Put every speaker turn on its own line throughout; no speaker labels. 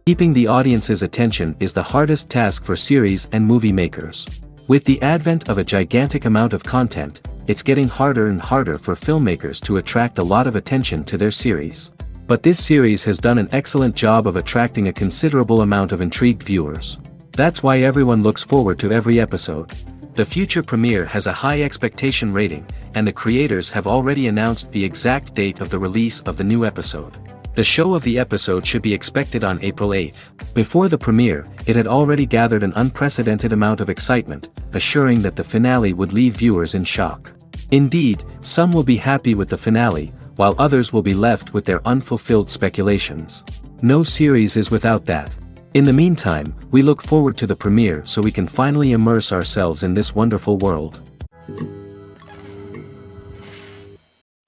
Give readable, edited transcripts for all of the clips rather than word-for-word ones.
Keeping the audience's attention is the hardest task for series and movie makers. With the advent of a gigantic amount of content, it's getting harder and harder for filmmakers to attract a lot of attention to their series. But this series has done an excellent job of attracting a considerable amount of intrigued viewers. That's why everyone looks forward to every episode. The future premiere has a high expectation rating, and the creators have already announced the exact date of the release of the new episode. The show of the episode should be expected on April 8th. Before the premiere, it had already gathered an unprecedented amount of excitement, assuring that the finale would leave viewers in shock. Indeed, some will be happy with the finale, while others will be left with their unfulfilled speculations. No series is without that. In the meantime, we look forward to the premiere so we can finally immerse ourselves in this wonderful world.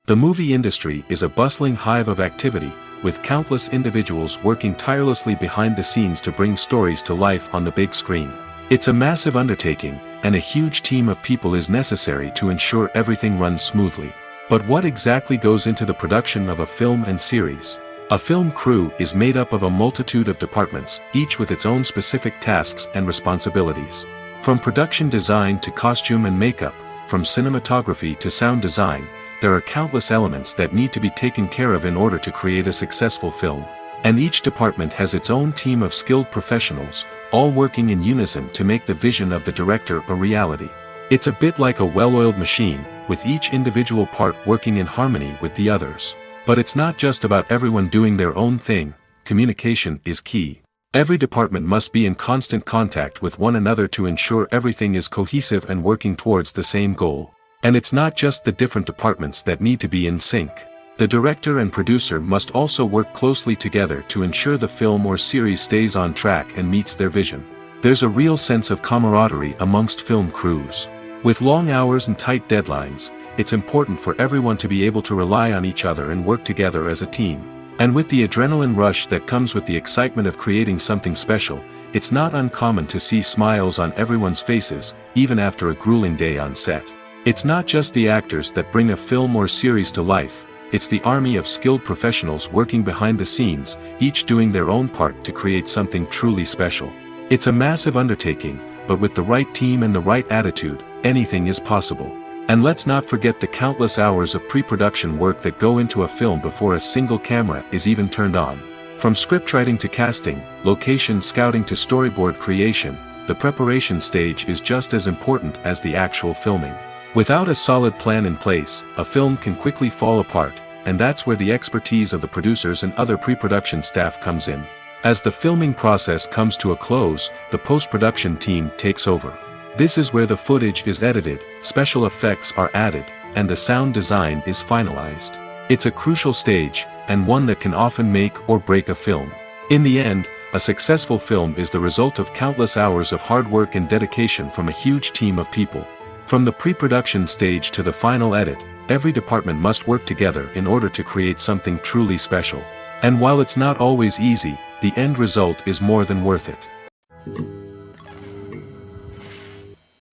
The movie industry is a bustling hive of activity, with countless individuals working tirelessly behind the scenes to bring stories to life on the big screen. It's a massive undertaking, and a huge team of people is necessary to ensure everything runs smoothly. But what exactly goes into the production of a film and series? A film crew is made up of a multitude of departments, each with its own specific tasks and responsibilities. From production design to costume and makeup, from cinematography to sound design, there are countless elements that need to be taken care of in order to create a successful film. And each department has its own team of skilled professionals, all working in unison to make the vision of the director a reality. It's a bit like a well-oiled machine, with each individual part working in harmony with the others. But it's not just about everyone doing their own thing. Communication is key. Every department must be in constant contact with one another to ensure everything is cohesive and working towards the same goal. And it's not just the different departments that need to be in sync. The director and producer must also work closely together to ensure the film or series stays on track and meets their vision. There's a real sense of camaraderie amongst film crews. With long hours and tight deadlines, it's important for everyone to be able to rely on each other and work together as a team. And with the adrenaline rush that comes with the excitement of creating something special, it's not uncommon to see smiles on everyone's faces, even after a grueling day on set. It's not just the actors that bring a film or series to life, it's the army of skilled professionals working behind the scenes, each doing their own part to create something truly special. It's a massive undertaking, but with the right team and the right attitude, anything is possible. And let's not forget the countless hours of pre-production work that go into a film before a single camera is even turned on. From scriptwriting to casting, location scouting to storyboard creation, the preparation stage is just as important as the actual filming. Without a solid plan in place, a film can quickly fall apart, and that's where the expertise of the producers and other pre-production staff comes in. As the filming process comes to a close, the post-production team takes over. This is where the footage is edited, special effects are added, and the sound design is finalized. It's a crucial stage, and one that can often make or break a film. In the end, a successful film is the result of countless hours of hard work and dedication from a huge team of people. From the pre-production stage to the final edit, every department must work together in order to create something truly special. And while it's not always easy, the end result is more than worth it.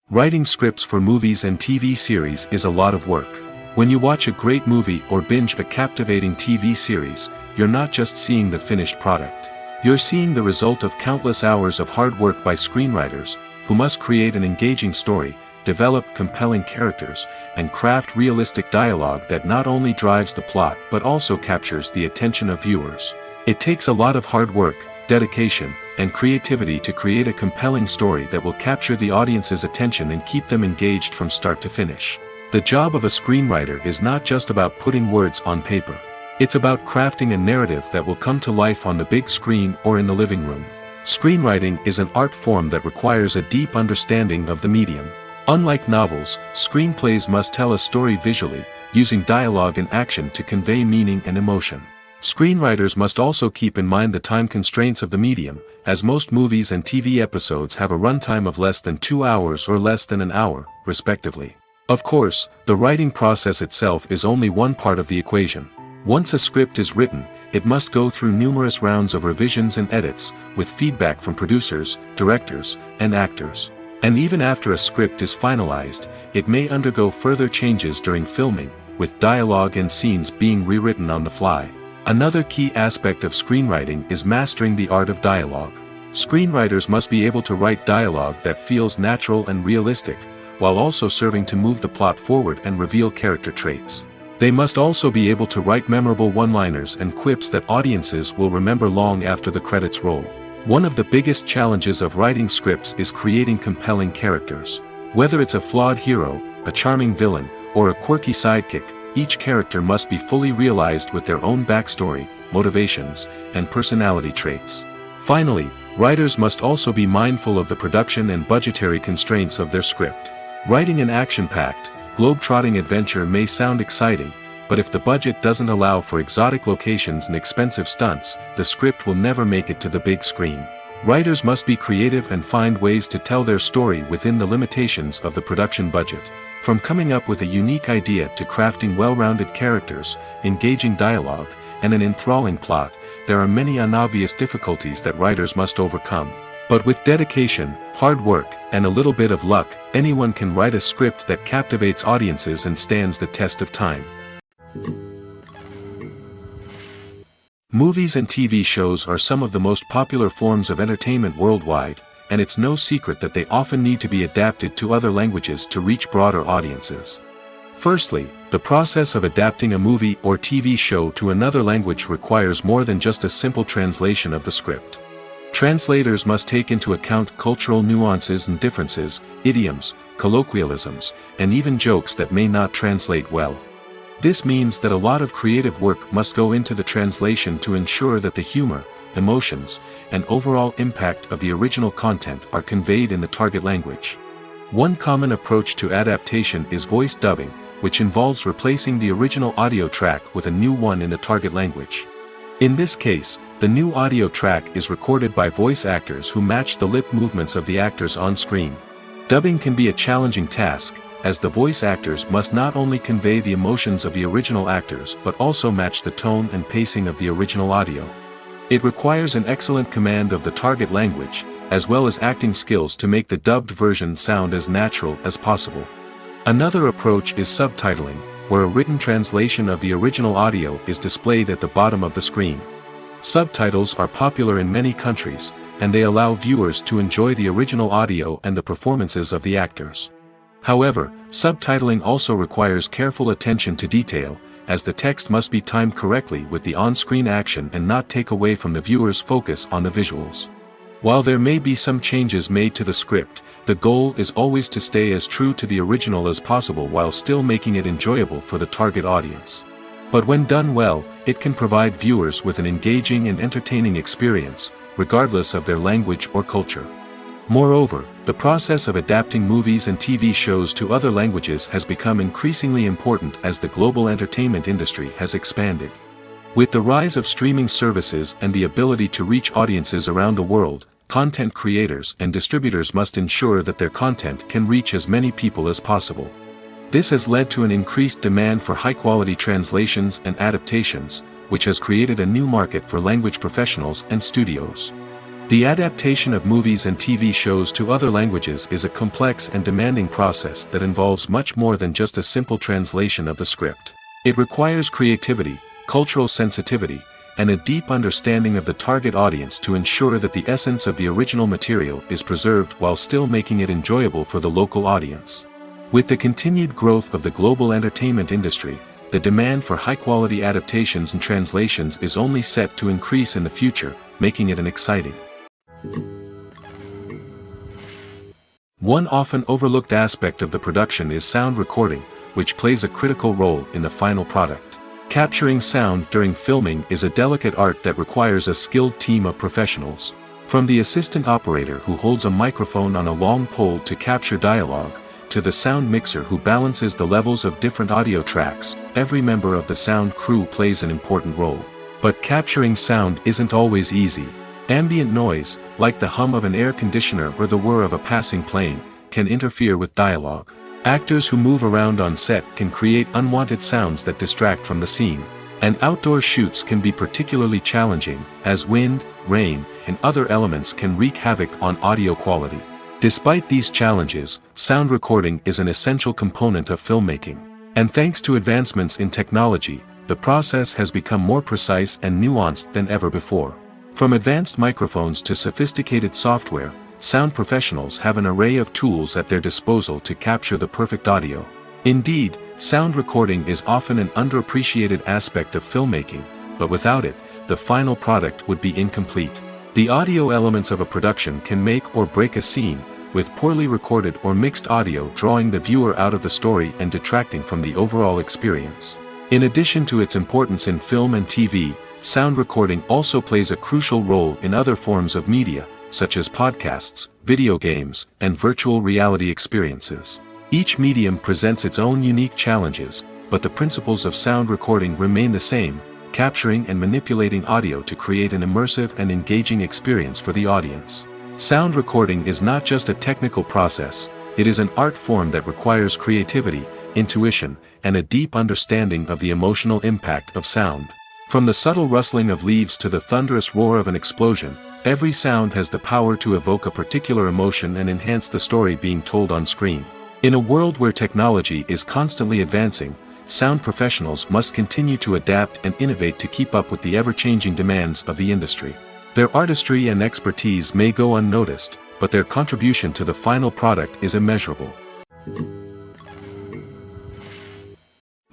Writing scripts for movies and TV series is a lot of work. When you watch a great movie or binge a captivating TV series, you're not just seeing the finished product. You're seeing the result of countless hours of hard work by screenwriters, who must create an engaging story, develop compelling characters, and craft realistic dialogue that not only drives the plot but also captures the attention of viewers. It takes a lot of hard work, dedication, and creativity to create a compelling story that will capture the audience's attention and keep them engaged from start to finish. The job of a screenwriter is not just about putting words on paper. It's about crafting a narrative that will come to life on the big screen or in the living room. Screenwriting is an art form that requires a deep understanding of the medium. Unlike novels, screenplays must tell a story visually, using dialogue and action to convey meaning and emotion. Screenwriters must also keep in mind the time constraints of the medium, as most movies and TV episodes have a runtime of less than 2 hours or less than an hour, respectively. Of course, the writing process itself is only one part of the equation. Once a script is written, it must go through numerous rounds of revisions and edits, with feedback from producers, directors, and actors. And even after a script is finalized, it may undergo further changes during filming, with dialogue and scenes being rewritten on the fly. Another key aspect of screenwriting is mastering the art of dialogue. Screenwriters must be able to write dialogue that feels natural and realistic, while also serving to move the plot forward and reveal character traits. They must also be able to write memorable one-liners and quips that audiences will remember long after the credits roll. One of the biggest challenges of writing scripts is creating compelling characters. Whether it's a flawed hero, a charming villain, or a quirky sidekick, each character must be fully realized with their own backstory, motivations, and personality traits. Finally, writers must also be mindful of the production and budgetary constraints of their script. Writing an action-packed, globe-trotting adventure may sound exciting, but if the budget doesn't allow for exotic locations and expensive stunts, the script will never make it to the big screen. Writers must be creative and find ways to tell their story within the limitations of the production budget. From coming up with a unique idea to crafting well-rounded characters, engaging dialogue, and an enthralling plot, there are many unobvious difficulties that writers must overcome. But with dedication, hard work, and a little bit of luck, anyone can write a script that captivates audiences and stands the test of time. Movies and TV shows are some of the most popular forms of entertainment worldwide, and it's no secret that they often need to be adapted to other languages to reach broader audiences. Firstly, the process of adapting a movie or TV show to another language requires more than just a simple translation of the script. Translators must take into account cultural nuances and differences, idioms, colloquialisms, and even jokes that may not translate well. This means that a lot of creative work must go into the translation to ensure that the humor, emotions, and overall impact of the original content are conveyed in the target language. One common approach to adaptation is voice dubbing, which involves replacing the original audio track with a new one in the target language. In this case, the new audio track is recorded by voice actors who match the lip movements of the actors on screen. Dubbing can be a challenging task, as the voice actors must not only convey the emotions of the original actors but also match the tone and pacing of the original audio. It requires an excellent command of the target language, as well as acting skills to make the dubbed version sound as natural as possible. Another approach is subtitling, where a written translation of the original audio is displayed at the bottom of the screen. Subtitles are popular in many countries, and they allow viewers to enjoy the original audio and the performances of the actors. However, subtitling also requires careful attention to detail, as the text must be timed correctly with the on-screen action and not take away from the viewer's focus on the visuals. While there may be some changes made to the script, the goal is always to stay as true to the original as possible while still making it enjoyable for the target audience. But when done well, it can provide viewers with an engaging and entertaining experience, regardless of their language or culture. Moreover, the process of adapting movies and TV shows to other languages has become increasingly important as the global entertainment industry has expanded. With the rise of streaming services and the ability to reach audiences around the world, content creators and distributors must ensure that their content can reach as many people as possible. This has led to an increased demand for high-quality translations and adaptations, which has created a new market for language professionals and studios. The adaptation of movies and TV shows to other languages is a complex and demanding process that involves much more than just a simple translation of the script. It requires creativity, cultural sensitivity, and a deep understanding of the target audience to ensure that the essence of the original material is preserved while still making it enjoyable for the local audience. With the continued growth of the global entertainment industry, the demand for high-quality adaptations and translations is only set to increase in the future, making it an exciting. One often overlooked aspect of the production is sound recording, which plays a critical role in the final product. Capturing sound during filming is a delicate art that requires a skilled team of professionals. From the assistant operator who holds a microphone on a long pole to capture dialogue, to the sound mixer who balances the levels of different audio tracks, every member of the sound crew plays an important role. But capturing sound isn't always easy. Ambient noise, like the hum of an air conditioner or the whir of a passing plane, can interfere with dialogue. Actors who move around on set can create unwanted sounds that distract from the scene. And outdoor shoots can be particularly challenging, as wind, rain, and other elements can wreak havoc on audio quality. Despite these challenges, sound recording is an essential component of filmmaking. And thanks to advancements in technology, the process has become more precise and nuanced than ever before. From advanced microphones to sophisticated software, sound professionals have an array of tools at their disposal to capture the perfect audio. Indeed, sound recording is often an underappreciated aspect of filmmaking, but without it, the final product would be incomplete. The audio elements of a production can make or break a scene, with poorly recorded or mixed audio drawing the viewer out of the story and detracting from the overall experience. In addition to its importance in film and TV, sound recording also plays a crucial role in other forms of media, such as podcasts, video games, and virtual reality experiences. Each medium presents its own unique challenges, but the principles of sound recording remain the same, capturing and manipulating audio to create an immersive and engaging experience for the audience. Sound recording is not just a technical process, it is an art form that requires creativity, intuition, and a deep understanding of the emotional impact of sound. From the subtle rustling of leaves to the thunderous roar of an explosion, every sound has the power to evoke a particular emotion and enhance the story being told on screen. In a world where technology is constantly advancing, sound professionals must continue to adapt and innovate to keep up with the ever-changing demands of the industry. Their artistry and expertise may go unnoticed, but their contribution to the final product is immeasurable.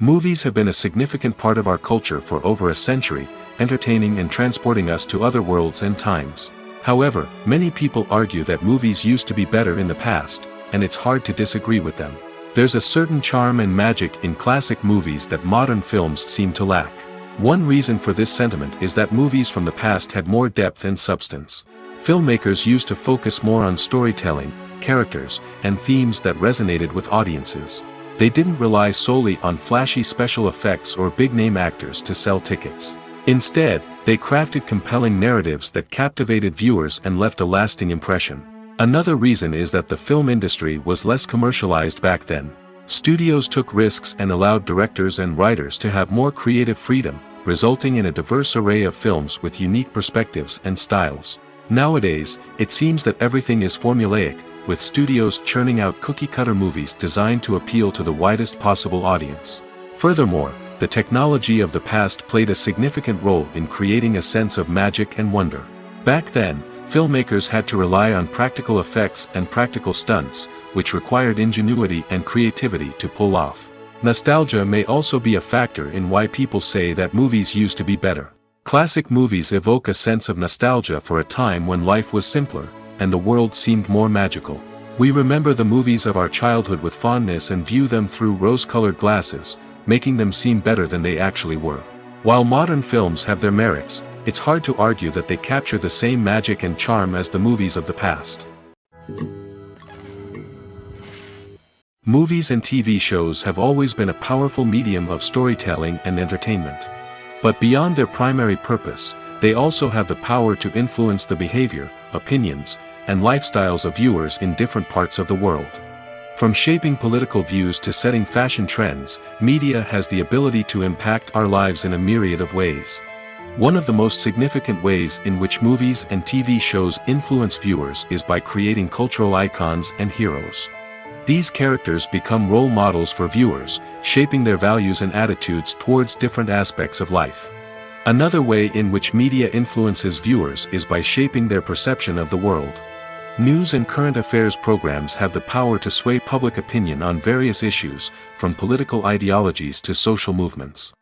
Movies have been a significant part of our culture for over a century, entertaining and transporting us to other worlds and times. However, many people argue that movies used to be better in the past, and it's hard to disagree with them. There's a certain charm and magic in classic movies that modern films seem to lack. One reason for this sentiment is that movies from the past had more depth and substance. Filmmakers used to focus more on storytelling, characters, and themes that resonated with audiences. They didn't rely solely on flashy special effects or big-name actors to sell tickets. Instead, they crafted compelling narratives that captivated viewers and left a lasting impression. Another reason is that the film industry was less commercialized back then. Studios took risks and allowed directors and writers to have more creative freedom, resulting in a diverse array of films with unique perspectives and styles. Nowadays, it seems that everything is formulaic, with studios churning out cookie-cutter movies designed to appeal to the widest possible audience. Furthermore, the technology of the past played a significant role in creating a sense of magic and wonder. Back then, filmmakers had to rely on practical effects and practical stunts, which required ingenuity and creativity to pull off. Nostalgia may also be a factor in why people say that movies used to be better. Classic movies evoke a sense of nostalgia for a time when life was simpler, and the world seemed more magical. We remember the movies of our childhood with fondness and view them through rose-colored glasses, making them seem better than they actually were. While modern films have their merits, it's hard to argue that they capture the same magic and charm as the movies of the past. Movies and TV shows have always been a powerful medium of storytelling and entertainment. But beyond their primary purpose, they also have the power to influence the behavior, opinions, and lifestyles of viewers in different parts of the world. From shaping political views to setting fashion trends, media has the ability to impact our lives in a myriad of ways. One of the most significant ways in which movies and TV shows influence viewers is by creating cultural icons and heroes. These characters become role models for viewers, shaping their values and attitudes towards different aspects of life. Another way in which media influences viewers is by shaping their perception of the world. News and current affairs programs have the power to sway public opinion on various issues, from political ideologies to social movements.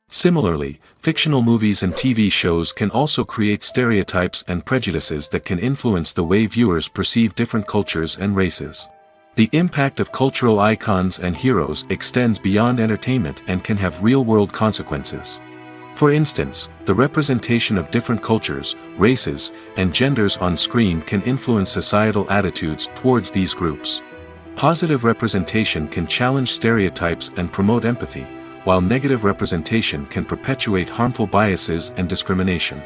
Similarly, fictional movies and TV shows can also create stereotypes and prejudices that can influence the way viewers perceive different cultures and races. The impact of cultural icons and heroes extends beyond entertainment and can have real-world consequences. For instance, the representation of different cultures, races, and genders on screen can influence societal attitudes towards these groups. Positive representation can challenge stereotypes and promote empathy, while negative representation can perpetuate harmful biases and discrimination.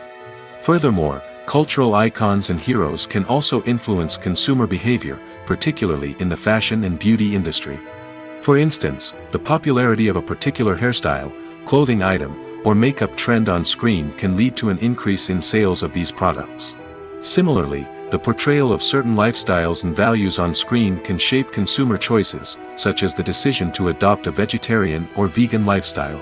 Furthermore, cultural icons and heroes can also influence consumer behavior, particularly in the fashion and beauty industry. For instance, the popularity of a particular hairstyle, clothing item, or makeup trend on screen can lead to an increase in sales of these products. Similarly, the portrayal of certain lifestyles and values on screen can shape consumer choices, such as the decision to adopt a vegetarian or vegan lifestyle.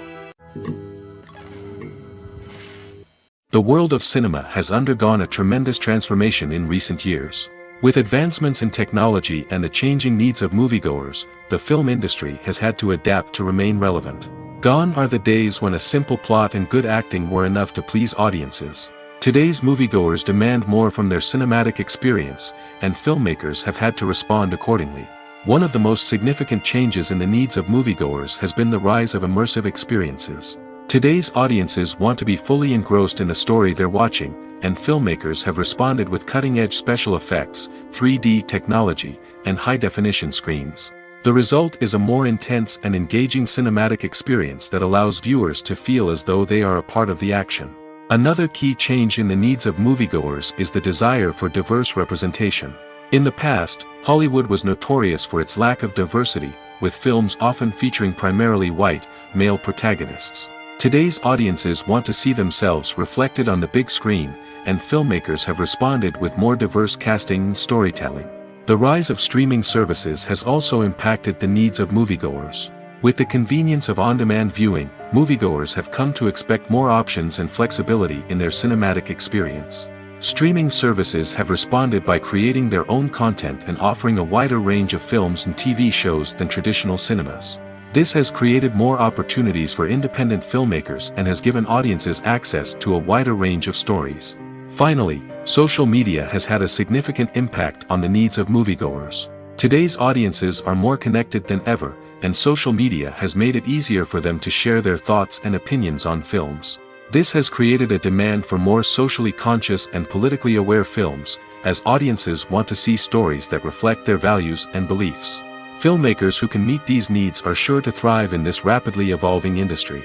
The world of cinema has undergone a tremendous transformation in recent years. With advancements in technology and the changing needs of moviegoers, the film industry has had to adapt to remain relevant. Gone are the days when a simple plot and good acting were enough to please audiences. Today's moviegoers demand more from their cinematic experience, and filmmakers have had to respond accordingly. One of the most significant changes in the needs of moviegoers has been the rise of immersive experiences. Today's audiences want to be fully engrossed in the story they're watching, and filmmakers have responded with cutting-edge special effects, 3D technology, and high-definition screens. The result is a more intense and engaging cinematic experience that allows viewers to feel as though they are a part of the action. Another key change in the needs of moviegoers is the desire for diverse representation. In the past, Hollywood was notorious for its lack of diversity, with films often featuring primarily white, male protagonists. Today's audiences want to see themselves reflected on the big screen, and filmmakers have responded with more diverse casting and storytelling. The rise of streaming services has also impacted the needs of moviegoers. With the convenience of on-demand viewing, moviegoers have come to expect more options and flexibility in their cinematic experience. Streaming services have responded by creating their own content and offering a wider range of films and TV shows than traditional cinemas. This has created more opportunities for independent filmmakers and has given audiences access to a wider range of stories. Finally, social media has had a significant impact on the needs of moviegoers. Today's audiences are more connected than ever, and social media has made it easier for them to share their thoughts and opinions on films. This has created a demand for more socially conscious and politically aware films, as audiences want to see stories that reflect their values and beliefs. Filmmakers who can meet these needs are sure to thrive in this rapidly evolving industry.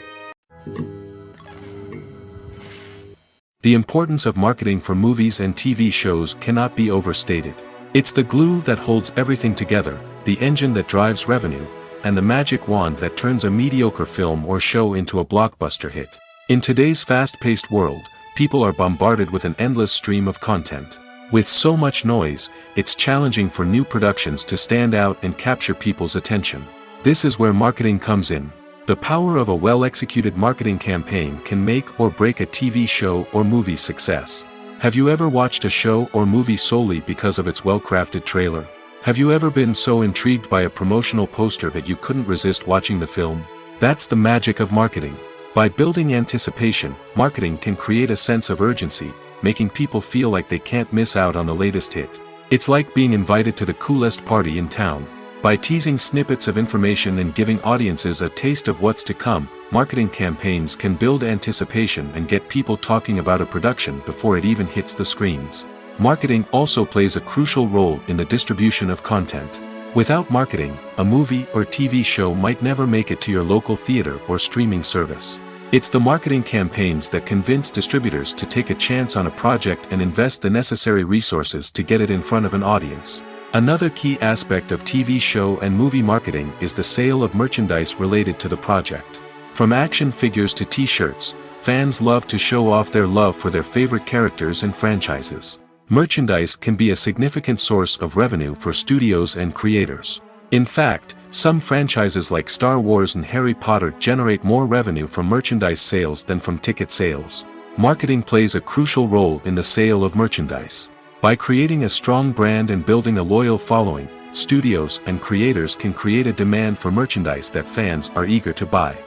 The importance of marketing for movies and TV shows cannot be overstated. It's the glue that holds everything together, the engine that drives revenue, and the magic wand that turns a mediocre film or show into a blockbuster hit. In today's fast-paced world, people are bombarded with an endless stream of content. With so much noise, it's challenging for new productions to stand out and capture people's attention. This is where marketing comes in. The power of a well-executed marketing campaign can make or break a TV show or movie's success. Have you ever watched a show or movie solely because of its well-crafted trailer? Have you ever been so intrigued by a promotional poster that you couldn't resist watching the film? That's the magic of marketing. By building anticipation, marketing can create a sense of urgency, making people feel like they can't miss out on the latest hit. It's like being invited to the coolest party in town. By teasing snippets of information and giving audiences a taste of what's to come, marketing campaigns can build anticipation and get people talking about a production before it even hits the screens. Marketing also plays a crucial role in the distribution of content. Without marketing, a movie or TV show might never make it to your local theater or streaming service. It's the marketing campaigns that convince distributors to take a chance on a project and invest the necessary resources to get it in front of an audience. Another key aspect of TV show and movie marketing is the sale of merchandise related to the project. From action figures to t-shirts, fans love to show off their love for their favorite characters and franchises. Merchandise can be a significant source of revenue for studios and creators. In fact, some franchises like Star Wars and Harry Potter generate more revenue from merchandise sales than from ticket sales. Marketing plays a crucial role in the sale of merchandise. By creating a strong brand and building a loyal following, studios and creators can create a demand for merchandise that fans are eager to buy.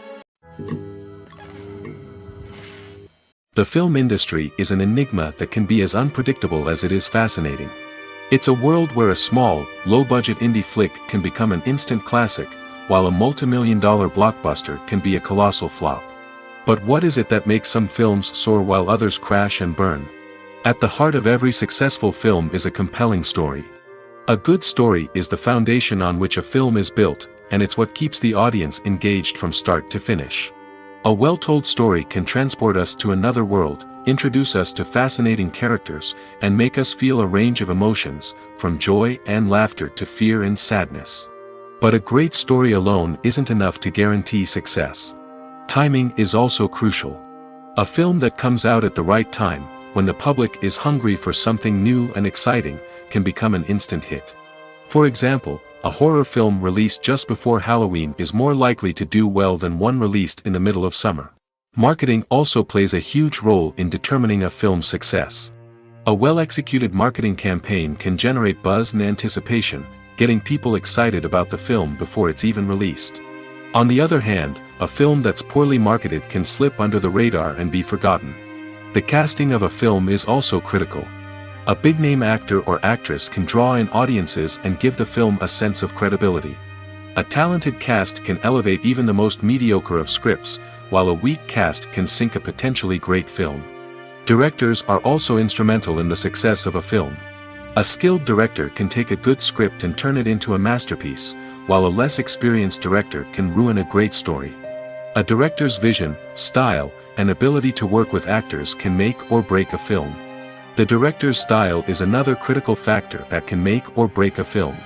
The film industry is an enigma that can be as unpredictable as it is fascinating. It's a world where a small, low-budget indie flick can become an instant classic, while a multi-million-dollar blockbuster can be a colossal flop. But what is it that makes some films soar while others crash and burn? At the heart of every successful film is a compelling story. A good story is the foundation on which a film is built, and it's what keeps the audience engaged from start to finish. A well-told story can transport us to another world, introduce us to fascinating characters, and make us feel a range of emotions, from joy and laughter to fear and sadness. But a great story alone isn't enough to guarantee success. Timing is also crucial. A film that comes out at the right time, when the public is hungry for something new and exciting, can become an instant hit. For example, a horror film released just before Halloween is more likely to do well than one released in the middle of summer. Marketing also plays a huge role in determining a film's success. A well-executed marketing campaign can generate buzz and anticipation, getting people excited about the film before it's even released. On the other hand, a film that's poorly marketed can slip under the radar and be forgotten. The casting of a film is also critical. A big-name actor or actress can draw in audiences and give the film a sense of credibility. A talented cast can elevate even the most mediocre of scripts, while a weak cast can sink a potentially great film. Directors are also instrumental in the success of a film. A skilled director can take a good script and turn it into a masterpiece, while a less experienced director can ruin a great story. A director's vision, style, and ability to work with actors can make or break a film. The director's style is another critical factor that can make or break a film.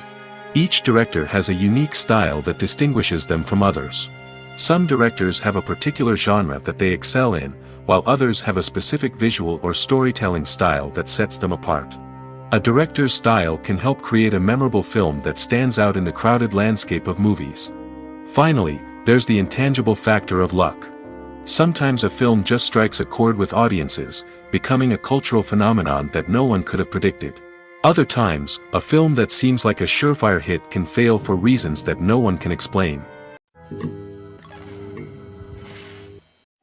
Each director has a unique style that distinguishes them from others. Some directors have a particular genre that they excel in, while others have a specific visual or storytelling style that sets them apart. A director's style can help create a memorable film that stands out in the crowded landscape of movies. Finally, there's the intangible factor of luck. Sometimes a film just strikes a chord with audiences, becoming a cultural phenomenon that no one could have predicted. Other times, a film that seems like a surefire hit can fail for reasons that no one can explain.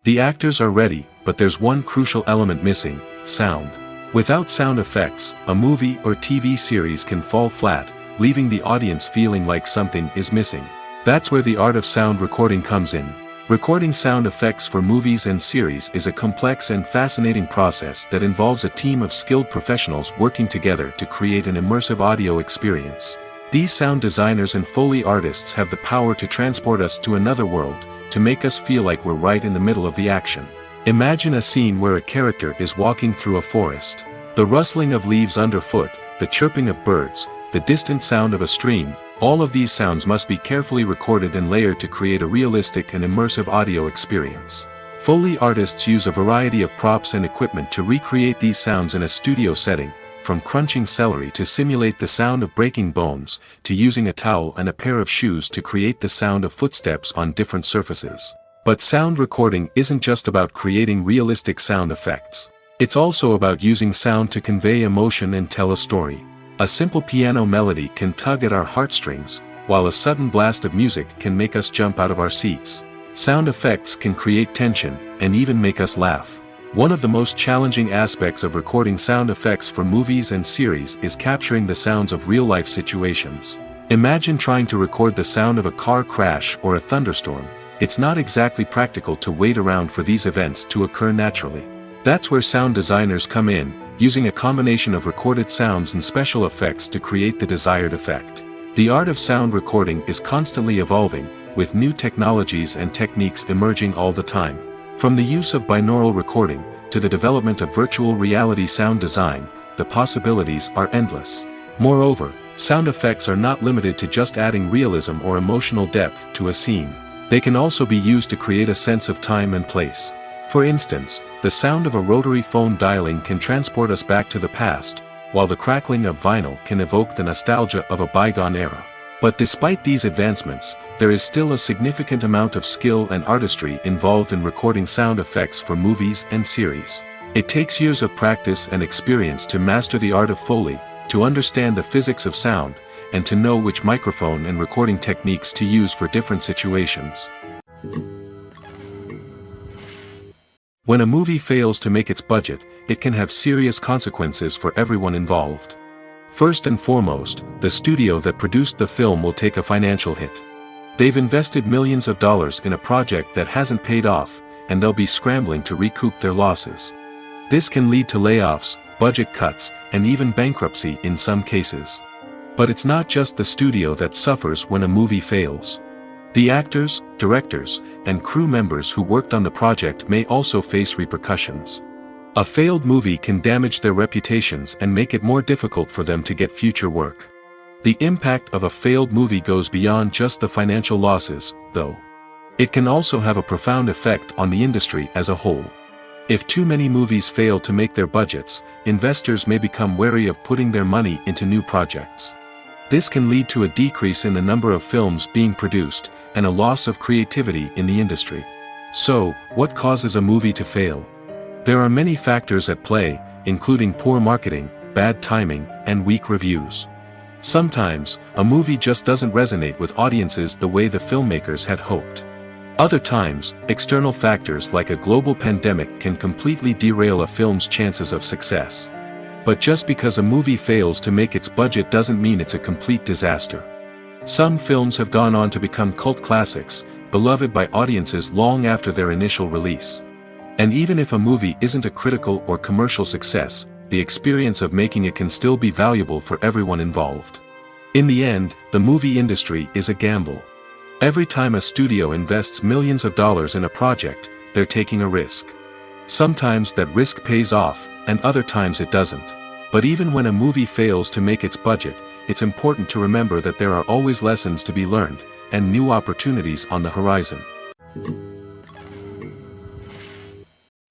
The actors are ready, but there's one crucial element missing: sound. Without sound effects, a movie or TV series can fall flat, leaving the audience feeling like something is missing. That's where the art of sound recording comes in. Recording sound effects for movies and series is a complex and fascinating process that involves a team of skilled professionals working together to create an immersive audio experience. These sound designers and Foley artists have the power to transport us to another world, to make us feel like we're right in the middle of the action. Imagine a scene where a character is walking through a forest. The rustling of leaves underfoot, the chirping of birds, the distant sound of a stream, all of these sounds must be carefully recorded and layered to create a realistic and immersive audio experience. Foley artists use a variety of props and equipment to recreate these sounds in a studio setting, from crunching celery to simulate the sound of breaking bones, to using a towel and a pair of shoes to create the sound of footsteps on different surfaces. But sound recording isn't just about creating realistic sound effects. It's also about using sound to convey emotion and tell a story. A simple piano melody can tug at our heartstrings, while a sudden blast of music can make us jump out of our seats. Sound effects can create tension, and even make us laugh. One of the most challenging aspects of recording sound effects for movies and series is capturing the sounds of real-life situations. Imagine trying to record the sound of a car crash or a thunderstorm. It's not exactly practical to wait around for these events to occur naturally. That's where sound designers come in, using a combination of recorded sounds and special effects to create the desired effect. The art of sound recording is constantly evolving, with new technologies and techniques emerging all the time. From the use of binaural recording, to the development of virtual reality sound design, the possibilities are endless. Moreover, sound effects are not limited to just adding realism or emotional depth to a scene. They can also be used to create a sense of time and place. For instance, the sound of a rotary phone dialing can transport us back to the past, while the crackling of vinyl can evoke the nostalgia of a bygone era. But despite these advancements, there is still a significant amount of skill and artistry involved in recording sound effects for movies and series. It takes years of practice and experience to master the art of Foley, to understand the physics of sound, and to know which microphone and recording techniques to use for different situations. When a movie fails to make its budget, it can have serious consequences for everyone involved. First and foremost, the studio that produced the film will take a financial hit. They've invested millions of dollars in a project that hasn't paid off, and they'll be scrambling to recoup their losses. This can lead to layoffs, budget cuts, and even bankruptcy in some cases. But it's not just the studio that suffers when a movie fails. The actors, directors, and crew members who worked on the project may also face repercussions. A failed movie can damage their reputations and make it more difficult for them to get future work. The impact of a failed movie goes beyond just the financial losses, though. It can also have a profound effect on the industry as a whole. If too many movies fail to make their budgets, investors may become wary of putting their money into new projects. This can lead to a decrease in the number of films being produced, and a loss of creativity in the industry. So, what causes a movie to fail? There are many factors at play, including poor marketing, bad timing, and weak reviews. Sometimes, a movie just doesn't resonate with audiences the way the filmmakers had hoped. Other times, external factors like a global pandemic can completely derail a film's chances of success. But just because a movie fails to make its budget doesn't mean it's a complete disaster. Some films have gone on to become cult classics, beloved by audiences long after their initial release. And even if a movie isn't a critical or commercial success, the experience of making it can still be valuable for everyone involved. In the end, the movie industry is a gamble. Every time a studio invests millions of dollars in a project, they're taking a risk. Sometimes that risk pays off, and other times it doesn't. But even when a movie fails to make its budget, it's important to remember that there are always lessons to be learned, and new opportunities on the horizon.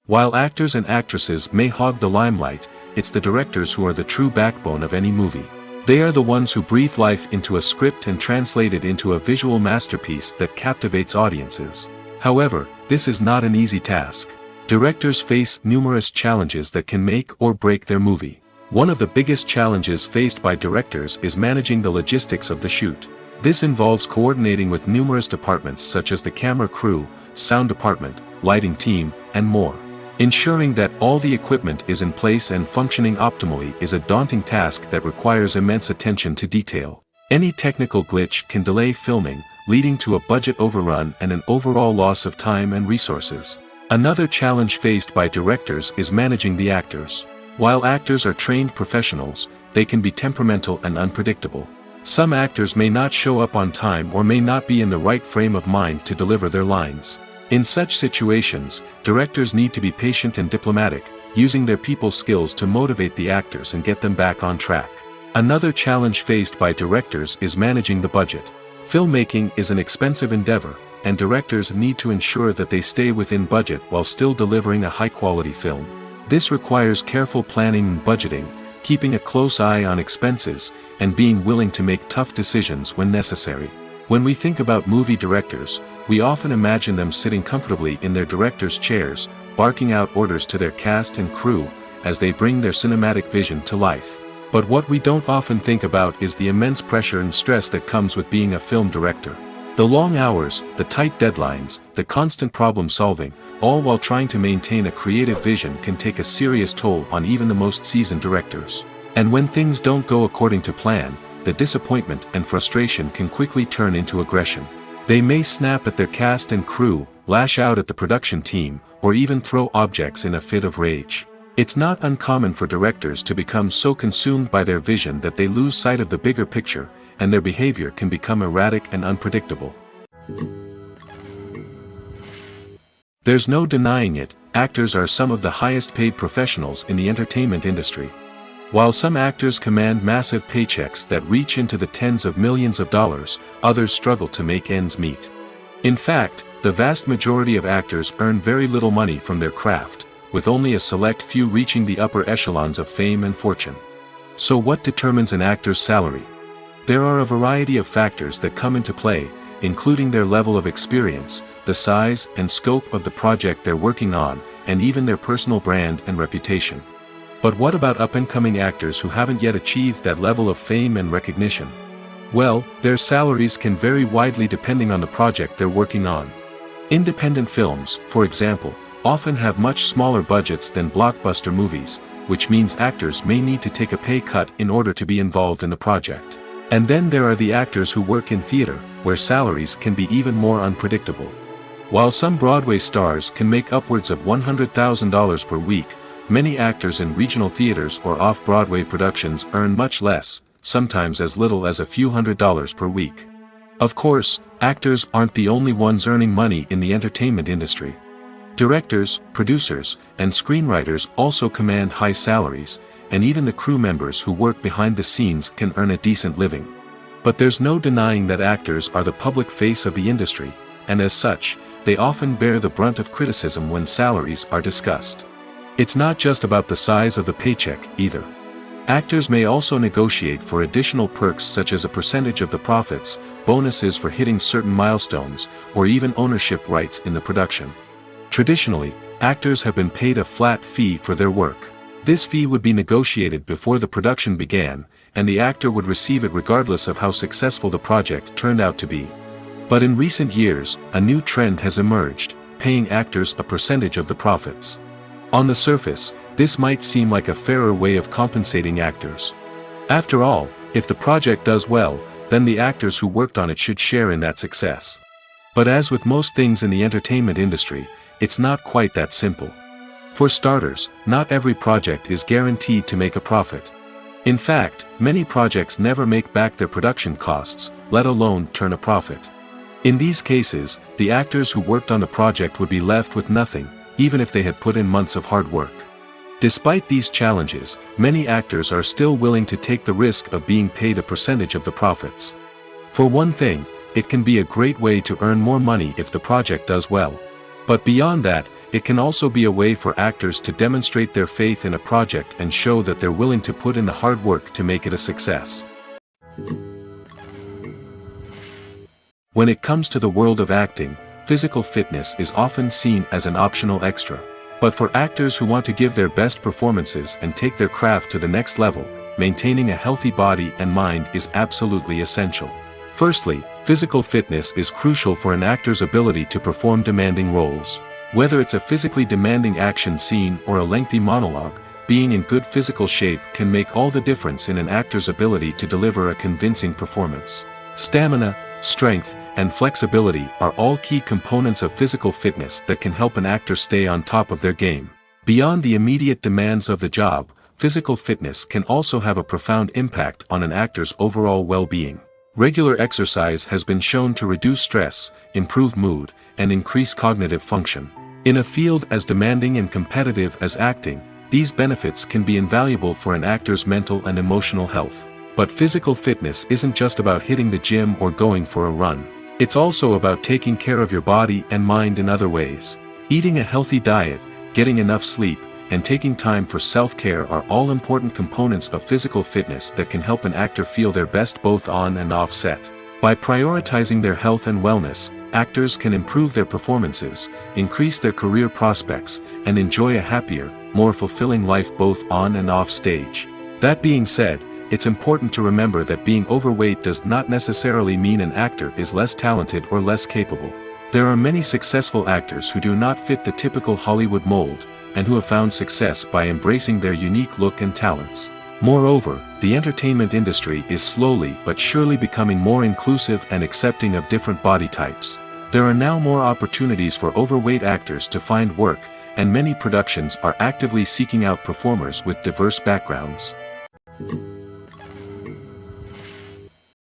While actors and actresses may hog the limelight, it's the directors who are the true backbone of any movie. They are the ones who breathe life into a script and translate it into a visual masterpiece that captivates audiences. However, this is not an easy task. Directors face numerous challenges that can make or break their movie. One of the biggest challenges faced by directors is managing the logistics of the shoot. This involves coordinating with numerous departments such as the camera crew, sound department, lighting team, and more. Ensuring that all the equipment is in place and functioning optimally is a daunting task that requires immense attention to detail. Any technical glitch can delay filming, leading to a budget overrun and an overall loss of time and resources. Another challenge faced by directors is managing the actors. While actors are trained professionals, they can be temperamental and unpredictable. Some actors may not show up on time or may not be in the right frame of mind to deliver their lines. In such situations, directors need to be patient and diplomatic, using their people skills to motivate the actors and get them back on track. Another challenge faced by directors is managing the budget. Filmmaking is an expensive endeavor, and directors need to ensure that they stay within budget while still delivering a high-quality film. This requires careful planning and budgeting, keeping a close eye on expenses, and being willing to make tough decisions when necessary. When we think about movie directors, we often imagine them sitting comfortably in their director's chairs, barking out orders to their cast and crew, as they bring their cinematic vision to life. But what we don't often think about is the immense pressure and stress that comes with being a film director. The long hours, the tight deadlines, the constant problem solving, all while trying to maintain a creative vision can take a serious toll on even the most seasoned directors. And when things don't go according to plan, the disappointment and frustration can quickly turn into aggression. They may snap at their cast and crew, lash out at the production team, or even throw objects in a fit of rage. It's not uncommon for directors to become so consumed by their vision that they lose sight of the bigger picture, and their behavior can become erratic and unpredictable. There's no denying it, actors are some of the highest paid professionals in the entertainment industry. While some actors command massive paychecks that reach into the tens of millions of dollars, others struggle to make ends meet. In fact, the vast majority of actors earn very little money from their craft, with only a select few reaching the upper echelons of fame and fortune. So what determines an actor's salary? There are a variety of factors that come into play, including their level of experience, the size and scope of the project they're working on, and even their personal brand and reputation. But what about up-and-coming actors who haven't yet achieved that level of fame and recognition? Well, their salaries can vary widely depending on the project they're working on. Independent films, for example, often have much smaller budgets than blockbuster movies, which means actors may need to take a pay cut in order to be involved in the project. And then there are the actors who work in theater, where salaries can be even more unpredictable. While some Broadway stars can make upwards of $100,000 per week, many actors in regional theaters or off-Broadway productions earn much less, sometimes as little as a few $100s per week. Of course, actors aren't the only ones earning money in the entertainment industry. Directors, producers, and screenwriters also command high salaries, and even the crew members who work behind the scenes can earn a decent living. But there's no denying that actors are the public face of the industry, and as such, they often bear the brunt of criticism when salaries are discussed. It's not just about the size of the paycheck, either. Actors may also negotiate for additional perks such as a percentage of the profits, bonuses for hitting certain milestones, or even ownership rights in the production. Traditionally, actors have been paid a flat fee for their work. This fee would be negotiated before the production began, and the actor would receive it regardless of how successful the project turned out to be. But in recent years, a new trend has emerged, paying actors a percentage of the profits. On the surface, this might seem like a fairer way of compensating actors. After all, if the project does well, then the actors who worked on it should share in that success. But as with most things in the entertainment industry, it's not quite that simple. For starters, not every project is guaranteed to make a profit. In fact, many projects never make back their production costs, let alone turn a profit. In these cases, the actors who worked on the project would be left with nothing, even if they had put in months of hard work. Despite these challenges, many actors are still willing to take the risk of being paid a percentage of the profits. For one thing, it can be a great way to earn more money if the project does well. But beyond that, it can also be a way for actors to demonstrate their faith in a project and show that they're willing to put in the hard work to make it a success. When it comes to the world of acting, physical fitness is often seen as an optional extra. But for actors who want to give their best performances and take their craft to the next level, maintaining a healthy body and mind is absolutely essential. Firstly, physical fitness is crucial for an actor's ability to perform demanding roles. Whether it's a physically demanding action scene or a lengthy monologue, being in good physical shape can make all the difference in an actor's ability to deliver a convincing performance. Stamina, strength, and flexibility are all key components of physical fitness that can help an actor stay on top of their game. Beyond the immediate demands of the job, physical fitness can also have a profound impact on an actor's overall well-being. Regular exercise has been shown to reduce stress, improve mood, and increase cognitive function. In a field as demanding and competitive as acting, these benefits can be invaluable for an actor's mental and emotional health. But physical fitness isn't just about hitting the gym or going for a run. It's also about taking care of your body and mind in other ways. Eating a healthy diet, getting enough sleep, and taking time for self-care are all important components of physical fitness that can help an actor feel their best both on and off set. By prioritizing their health and wellness, actors can improve their performances, increase their career prospects, and enjoy a happier, more fulfilling life both on and off stage. That being said, it's important to remember that being overweight does not necessarily mean an actor is less talented or less capable. There are many successful actors who do not fit the typical Hollywood mold, and who have found success by embracing their unique look and talents. Moreover, the entertainment industry is slowly but surely becoming more inclusive and accepting of different body types. There are now more opportunities for overweight actors to find work, and many productions are actively seeking out performers with diverse backgrounds.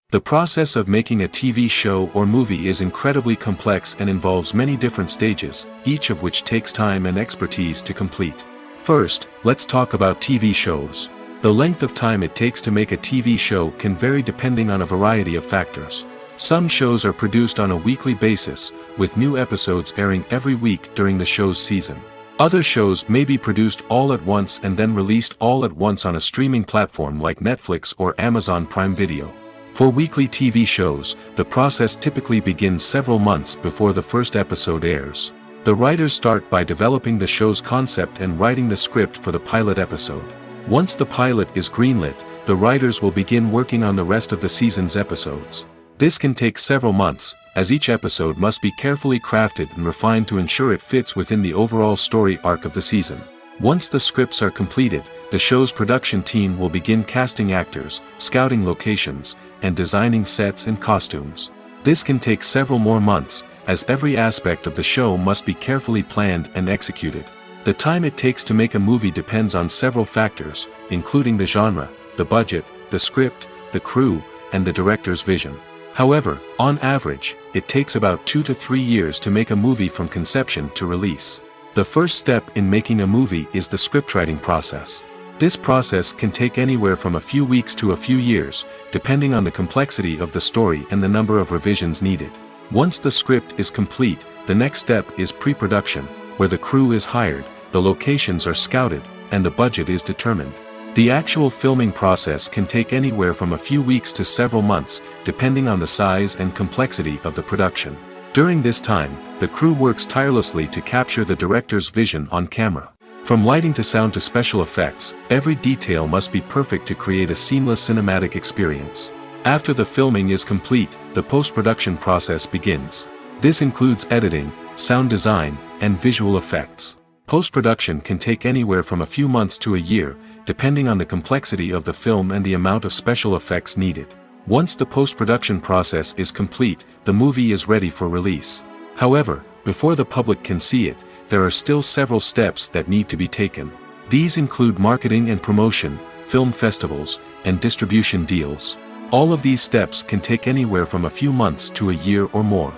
The process of making a TV show or movie is incredibly complex and involves many different stages, each of which takes time and expertise to complete. First, let's talk about TV shows. The length of time it takes to make a TV show can vary depending on a variety of factors. Some shows are produced on a weekly basis, with new episodes airing every week during the show's season. Other shows may be produced all at once and then released all at once on a streaming platform like Netflix or Amazon Prime Video. For weekly TV shows, the process typically begins several months before the first episode airs. The writers start by developing the show's concept and writing the script for the pilot episode. Once the pilot is greenlit, the writers will begin working on the rest of the season's episodes. This can take several months, as each episode must be carefully crafted and refined to ensure it fits within the overall story arc of the season. Once the scripts are completed, the show's production team will begin casting actors, scouting locations, and designing sets and costumes. This can take several more months, as every aspect of the show must be carefully planned and executed. The time it takes to make a movie depends on several factors, including the genre, the budget, the script, the crew, and the director's vision. However, on average, it takes about 2 to 3 years to make a movie from conception to release. The first step in making a movie is the scriptwriting process. This process can take anywhere from a few weeks to a few years, depending on the complexity of the story and the number of revisions needed. Once the script is complete, the next step is pre-production, where the crew is hired, the locations are scouted, and the budget is determined. The actual filming process can take anywhere from a few weeks to several months, depending on the size and complexity of the production. During this time, the crew works tirelessly to capture the director's vision on camera. From lighting to sound to special effects, every detail must be perfect to create a seamless cinematic experience. After the filming is complete, the post-production process begins. This includes editing, sound design, and visual effects. Post-production can take anywhere from a few months to a year, depending on the complexity of the film and the amount of special effects needed. Once the post-production process is complete, the movie is ready for release. However, before the public can see it, there are still several steps that need to be taken. These include marketing and promotion, film festivals, and distribution deals. All of these steps can take anywhere from a few months to a year or more.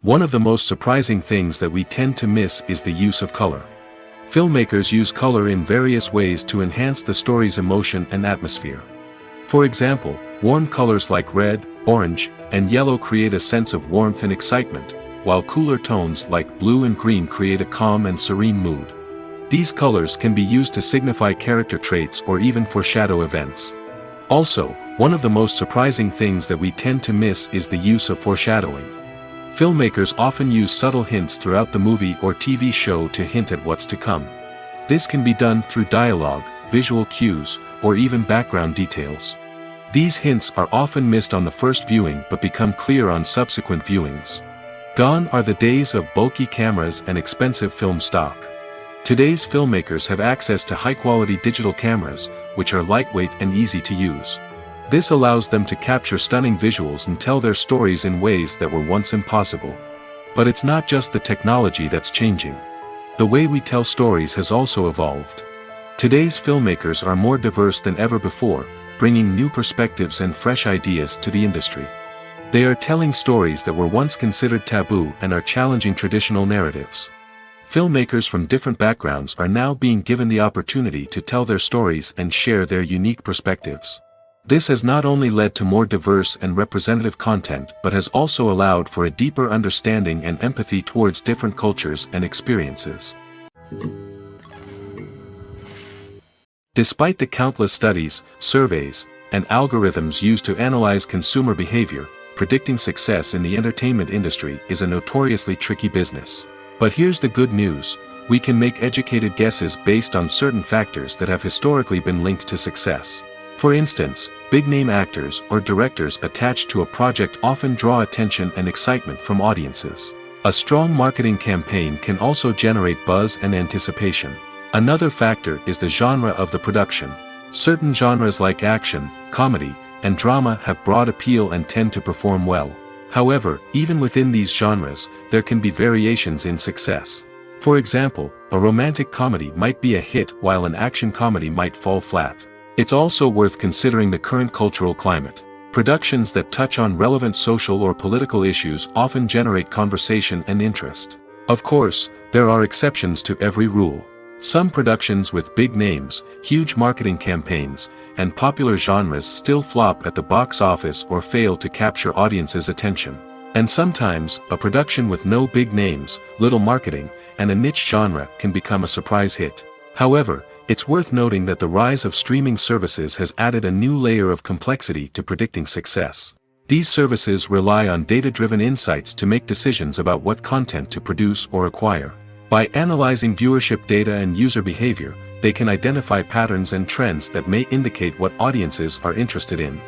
One of the most surprising things that we tend to miss is the use of color. Filmmakers use color in various ways to enhance the story's emotion and atmosphere. For example, warm colors like red, orange, and yellow create a sense of warmth and excitement, while cooler tones like blue and green create a calm and serene mood. These colors can be used to signify character traits or even foreshadow events. Also, one of the most surprising things that we tend to miss is the use of foreshadowing. Filmmakers often use subtle hints throughout the movie or TV show to hint at what's to come. This can be done through dialogue, visual cues, or even background details. These hints are often missed on the first viewing but become clear on subsequent viewings. Gone are the days of bulky cameras and expensive film stock. Today's filmmakers have access to high-quality digital cameras, which are lightweight and easy to use. This allows them to capture stunning visuals and tell their stories in ways that were once impossible. But it's not just the technology that's changing. The way we tell stories has also evolved. Today's filmmakers are more diverse than ever before, bringing new perspectives and fresh ideas to the industry. They are telling stories that were once considered taboo and are challenging traditional narratives. Filmmakers from different backgrounds are now being given the opportunity to tell their stories and share their unique perspectives. This has not only led to more diverse and representative content but has also allowed for a deeper understanding and empathy towards different cultures and experiences. Despite the countless studies, surveys, and algorithms used to analyze consumer behavior, predicting success in the entertainment industry is a notoriously tricky business. But here's the good news: we can make educated guesses based on certain factors that have historically been linked to success. For instance, big-name actors or directors attached to a project often draw attention and excitement from audiences. A strong marketing campaign can also generate buzz and anticipation. Another factor is the genre of the production. Certain genres like action, comedy, and drama have broad appeal and tend to perform well. However, even within these genres, there can be variations in success. For example, a romantic comedy might be a hit while an action comedy might fall flat. It's also worth considering the current cultural climate. Productions that touch on relevant social or political issues often generate conversation and interest. Of course, there are exceptions to every rule. Some productions with big names, huge marketing campaigns, and popular genres still flop at the box office or fail to capture audiences' attention. And sometimes, a production with no big names, little marketing, and a niche genre can become a surprise hit. However, it's worth noting that the rise of streaming services has added a new layer of complexity to predicting success. These services rely on data-driven insights to make decisions about what content to produce or acquire. By analyzing viewership data and user behavior, they can identify patterns and trends that may indicate what audiences are interested in.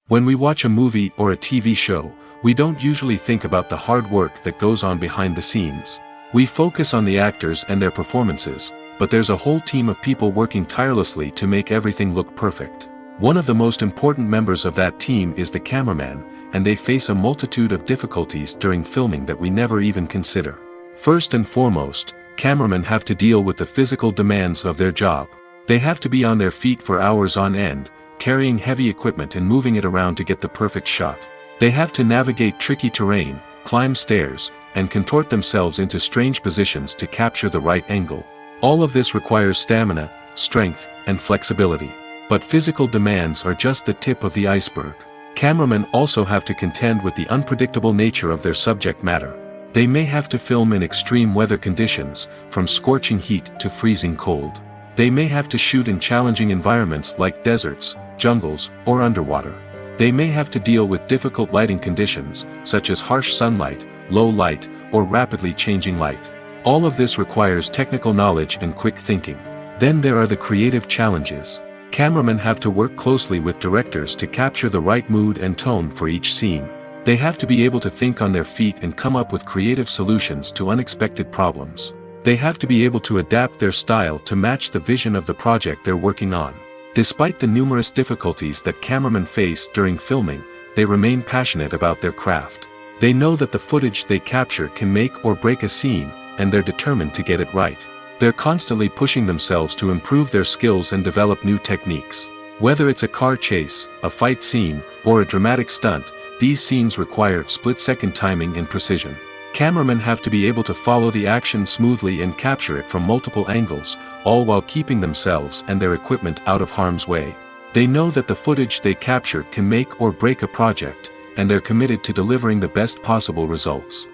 When we watch a movie or a TV show, we don't usually think about the hard work that goes on behind the scenes. We focus on the actors and their performances, but there's a whole team of people working tirelessly to make everything look perfect. One of the most important members of that team is the cameraman, and they face a multitude of difficulties during filming that we never even consider. First and foremost, cameramen have to deal with the physical demands of their job. They have to be on their feet for hours on end, carrying heavy equipment and moving it around to get the perfect shot. They have to navigate tricky terrain, climb stairs, and contort themselves into strange positions to capture the right angle. All of this requires stamina, strength, and flexibility. But physical demands are just the tip of the iceberg. Cameramen also have to contend with the unpredictable nature of their subject matter. They may have to film in extreme weather conditions, from scorching heat to freezing cold. They may have to shoot in challenging environments like deserts, jungles, or underwater. They may have to deal with difficult lighting conditions, such as harsh sunlight, low light, or rapidly changing light. All of this requires technical knowledge and quick thinking. Then there are the creative challenges. Cameramen have to work closely with directors to capture the right mood and tone for each scene. They have to be able to think on their feet and come up with creative solutions to unexpected problems. They have to be able to adapt their style to match the vision of the project they're working on. Despite the numerous difficulties that cameramen face during filming, they remain passionate about their craft. They know that the footage they capture can make or break a scene, and they're determined to get it right. They're constantly pushing themselves to improve their skills and develop new techniques. Whether it's a car chase, a fight scene, or a dramatic stunt, these scenes require split-second timing and precision. Cameramen have to be able to follow the action smoothly and capture it from multiple angles, all while keeping themselves and their equipment out of harm's way. They know that the footage they capture can make or break a project, and they're committed to delivering the best possible results.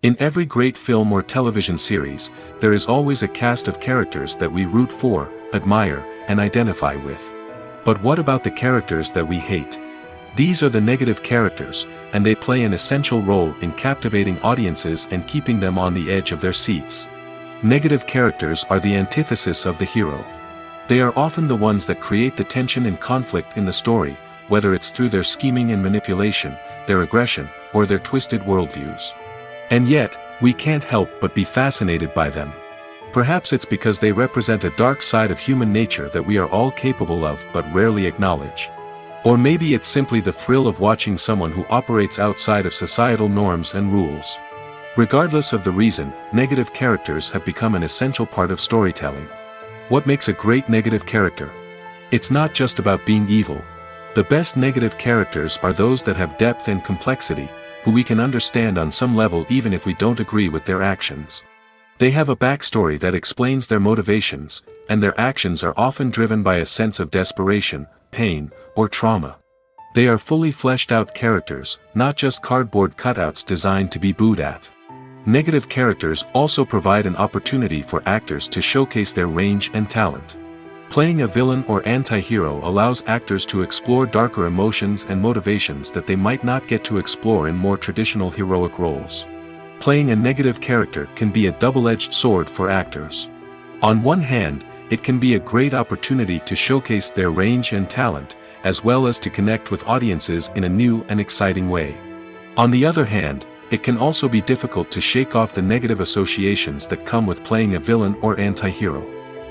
In every great film or television series, there is always a cast of characters that we root for, admire, and identify with. But what about the characters that we hate? These are the negative characters, and they play an essential role in captivating audiences and keeping them on the edge of their seats. Negative characters are the antithesis of the hero. They are often the ones that create the tension and conflict in the story, whether it's through their scheming and manipulation, their aggression, or their twisted worldviews. And yet, we can't help but be fascinated by them. Perhaps it's because they represent a dark side of human nature that we are all capable of but rarely acknowledge. Or maybe it's simply the thrill of watching someone who operates outside of societal norms and rules. Regardless of the reason, negative characters have become an essential part of storytelling. What makes a great negative character? It's not just about being evil. The best negative characters are those that have depth and complexity, who we can understand on some level even if we don't agree with their actions. They have a backstory that explains their motivations, and their actions are often driven by a sense of desperation, pain, or trauma. They are fully fleshed out characters, not just cardboard cutouts designed to be booed at. Negative characters also provide an opportunity for actors to showcase their range and talent. Playing a villain or anti-hero allows actors to explore darker emotions and motivations that they might not get to explore in more traditional heroic roles. Playing a negative character can be a double-edged sword for actors. On one hand, it can be a great opportunity to showcase their range and talent, as well as to connect with audiences in a new and exciting way. On the other hand, it can also be difficult to shake off the negative associations that come with playing a villain or anti-hero.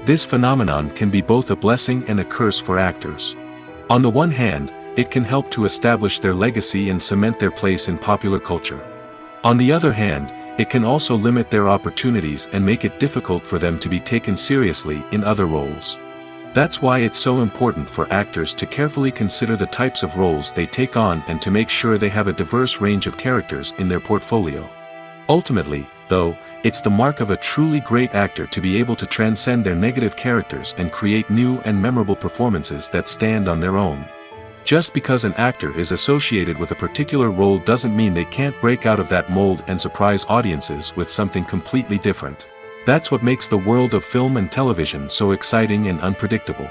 This phenomenon can be both a blessing and a curse for actors. On the one hand, it can help to establish their legacy and cement their place in popular culture. On the other hand, it can also limit their opportunities and make it difficult for them to be taken seriously in other roles. That's why it's so important for actors to carefully consider the types of roles they take on and to make sure they have a diverse range of characters in their portfolio. Ultimately, though, it's the mark of a truly great actor to be able to transcend their negative characters and create new and memorable performances that stand on their own. Just because an actor is associated with a particular role doesn't mean they can't break out of that mold and surprise audiences with something completely different. That's what makes the world of film and television so exciting and unpredictable.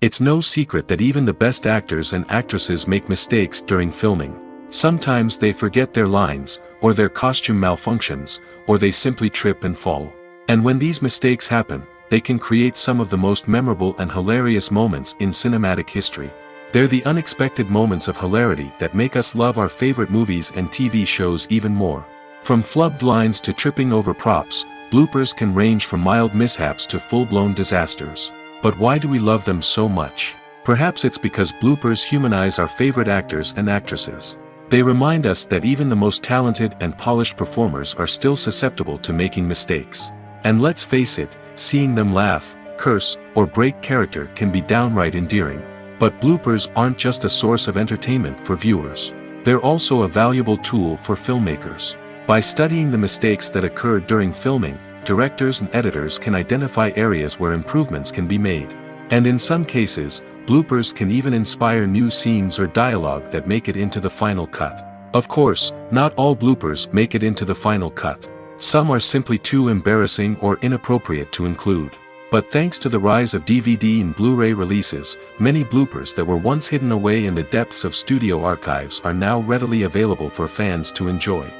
It's no secret that even the best actors and actresses make mistakes during filming. Sometimes they forget their lines, or their costume malfunctions, or they simply trip and fall. And when these mistakes happen, they can create some of the most memorable and hilarious moments in cinematic history. They're the unexpected moments of hilarity that make us love our favorite movies and TV shows even more. From flubbed lines to tripping over props, bloopers can range from mild mishaps to full-blown disasters. But why do we love them so much? Perhaps it's because bloopers humanize our favorite actors and actresses. They remind us that even the most talented and polished performers are still susceptible to making mistakes. And let's face it, seeing them laugh, curse, or break character can be downright endearing. But bloopers aren't just a source of entertainment for viewers. They're also a valuable tool for filmmakers. By studying the mistakes that occur during filming, directors and editors can identify areas where improvements can be made. And in some cases, bloopers can even inspire new scenes or dialogue that make it into the final cut. Of course, not all bloopers make it into the final cut. Some are simply too embarrassing or inappropriate to include. But thanks to the rise of DVD and Blu-ray releases, many bloopers that were once hidden away in the depths of studio archives are now readily available for fans to enjoy.